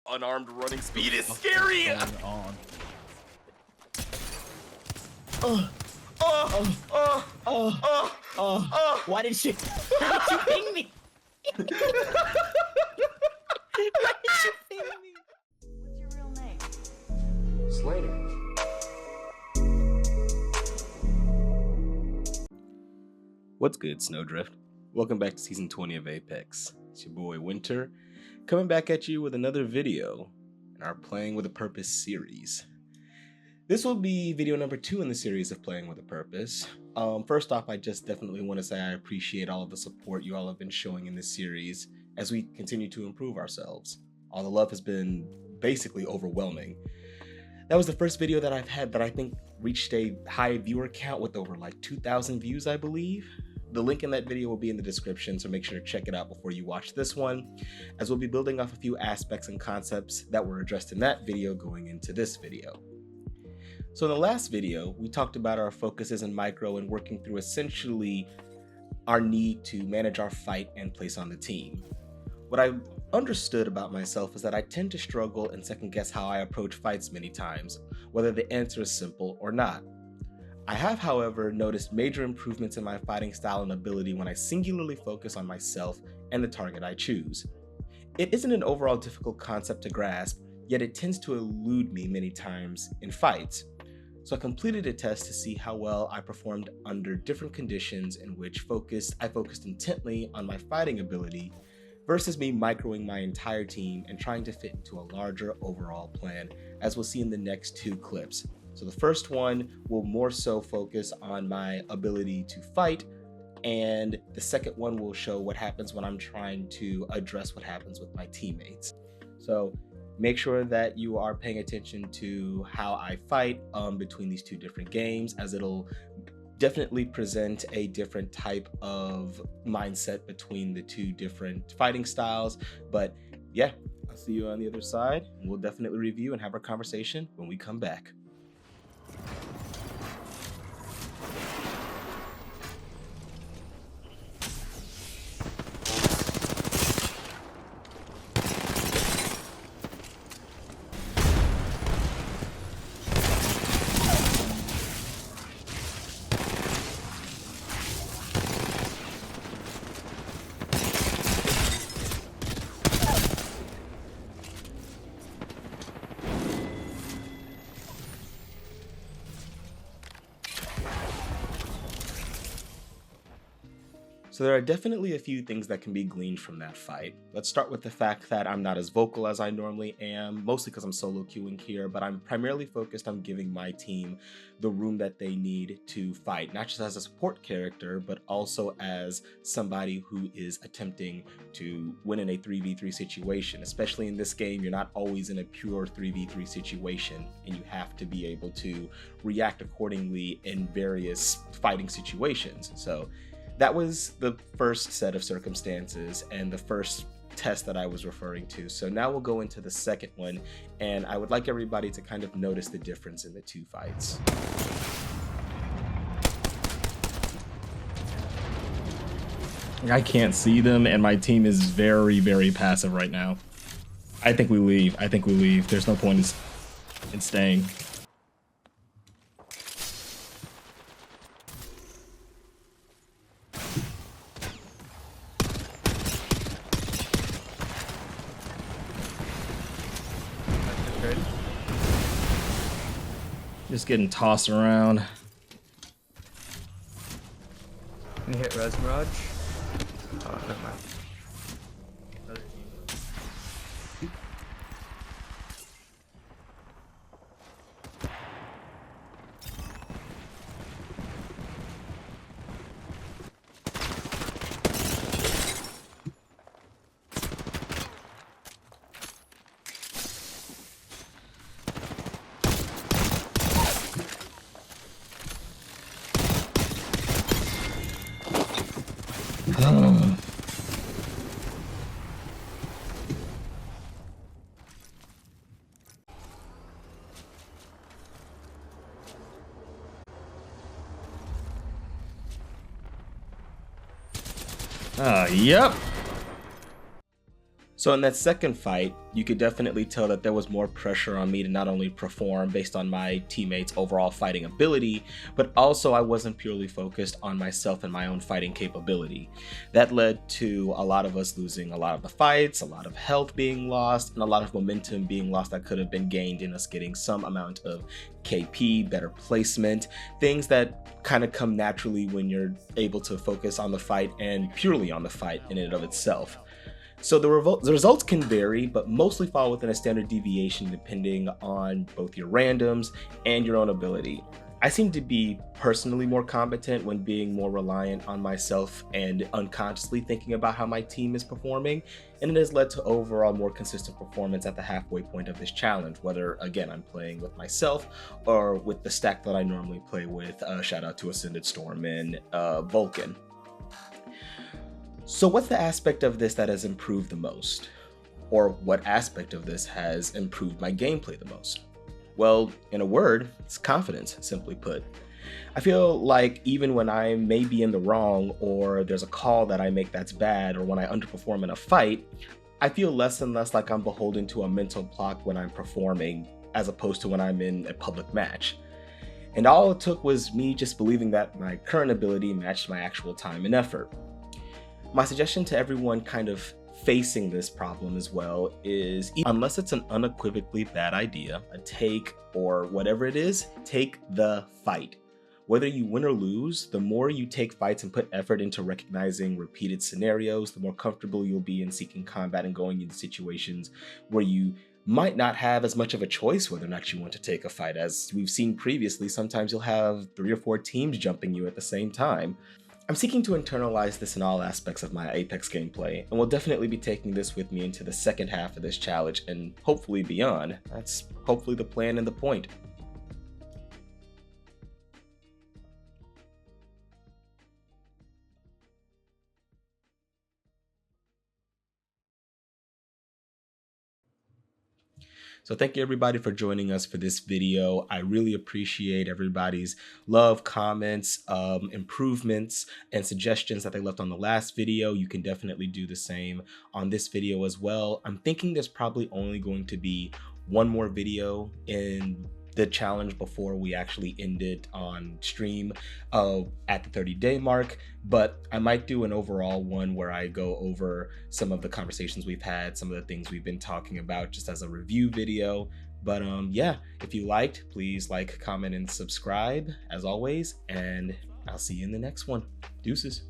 unarmed running speed is scary. On. Why did you ping me? Why did you ping me? What's your real name? Slater. What's good, Snowdrift? Welcome back to season 20 of Apex. It's your boy Winter, coming back at you with another video in our Playing with a Purpose series. This will be video number 2 in the series of Playing with a Purpose. First off, I just definitely want to say I appreciate all of the support you all have been showing in this series as we continue to improve ourselves. All the love has been basically overwhelming. That was the first video that I've had that I think reached a high viewer count with over like 2,000 views, I believe. The link in that video will be in the description, so make sure to check it out before you watch this one, as we'll be building off a few aspects and concepts that were addressed in that video going into this video. So in the last video, we talked about our focuses in micro and working through essentially our need to manage our fight and place on the team. What I understood about myself is that I tend to struggle and second guess how I approach fights many times, whether the answer is simple or not. I have, however, noticed major improvements in my fighting style and ability when I singularly focus on myself and the target I choose. It isn't an overall difficult concept to grasp, yet it tends to elude me many times in fights. So I completed a test to see how well I performed under different conditions in which I focused intently on my fighting ability versus me microing my entire team and trying to fit into a larger overall plan, as we'll see in the next 2 clips. So the first one will more so focus on my ability to fight, and the second one will show what happens when I'm trying to address what happens with my teammates. So make sure that you are paying attention to how I fight between these 2 different games, as it'll definitely present a different type of mindset between the 2 different fighting styles. But yeah, I'll see you on the other side, and we'll definitely review and have our conversation when we come back. So there are definitely a few things that can be gleaned from that fight. Let's start with the fact that I'm not as vocal as I normally am, mostly because I'm solo queuing here, but I'm primarily focused on giving my team the room that they need to fight, not just as a support character, but also as somebody who is attempting to win in a 3v3 situation. Especially in this game, you're not always in a pure 3v3 situation, and you have to be able to react accordingly in various fighting situations. So that was the first set of circumstances and the first test that I was referring to. So now we'll go into the second one, and I would like everybody to kind of notice the difference in the 2 fights. I can't see them, and my team is very, very passive right now. I think we leave. There's no point in staying. Just getting tossed around. Can you hit Res Mirage? Oh, never mind. Yep. So in that second fight, you could definitely tell that there was more pressure on me to not only perform based on my teammates' overall fighting ability, but also I wasn't purely focused on myself and my own fighting capability. That led to a lot of us losing a lot of the fights, a lot of health being lost, and a lot of momentum being lost that could have been gained in us getting some amount of KP, better placement, things that kind of come naturally when you're able to focus on the fight and purely on the fight in and of itself. So the results can vary, but mostly fall within a standard deviation depending on both your randoms and your own ability. I seem to be personally more competent when being more reliant on myself and unconsciously thinking about how my team is performing, and it has led to overall more consistent performance at the halfway point of this challenge, whether again I'm playing with myself or with the stack that I normally play with. Shout out to Ascended Storm and Volkin. So what's the aspect of this that has improved the most? Or what aspect of this has improved my gameplay the most? Well, in a word, it's confidence, simply put. I feel like even when I may be in the wrong, or there's a call that I make that's bad, or when I underperform in a fight, I feel less and less like I'm beholden to a mental block when I'm performing, as opposed to when I'm in a public match. And all it took was me just believing that my current ability matched my actual time and effort. My suggestion to everyone kind of facing this problem as well is, unless it's an unequivocally bad idea, a take or whatever it is, take the fight. Whether you win or lose, the more you take fights and put effort into recognizing repeated scenarios, the more comfortable you'll be in seeking combat and going into situations where you might not have as much of a choice whether or not you want to take a fight. As we've seen previously, sometimes you'll have 3 or 4 teams jumping you at the same time. I'm seeking to internalize this in all aspects of my Apex gameplay, and will definitely be taking this with me into the second half of this challenge and hopefully beyond. That's hopefully the plan and the point. So thank you everybody for joining us for this video. I really appreciate everybody's love, comments, improvements, and suggestions that they left on the last video. You can definitely do the same on this video as well. I'm thinking there's probably only going to be one more video in the challenge before we actually end it on stream at the 30-day mark, but I might do an overall one where I go over some of the conversations we've had, some of the things we've been talking about just as a review video. But yeah, if you liked, please like, comment, and subscribe as always, and I'll see you in the next one. Deuces.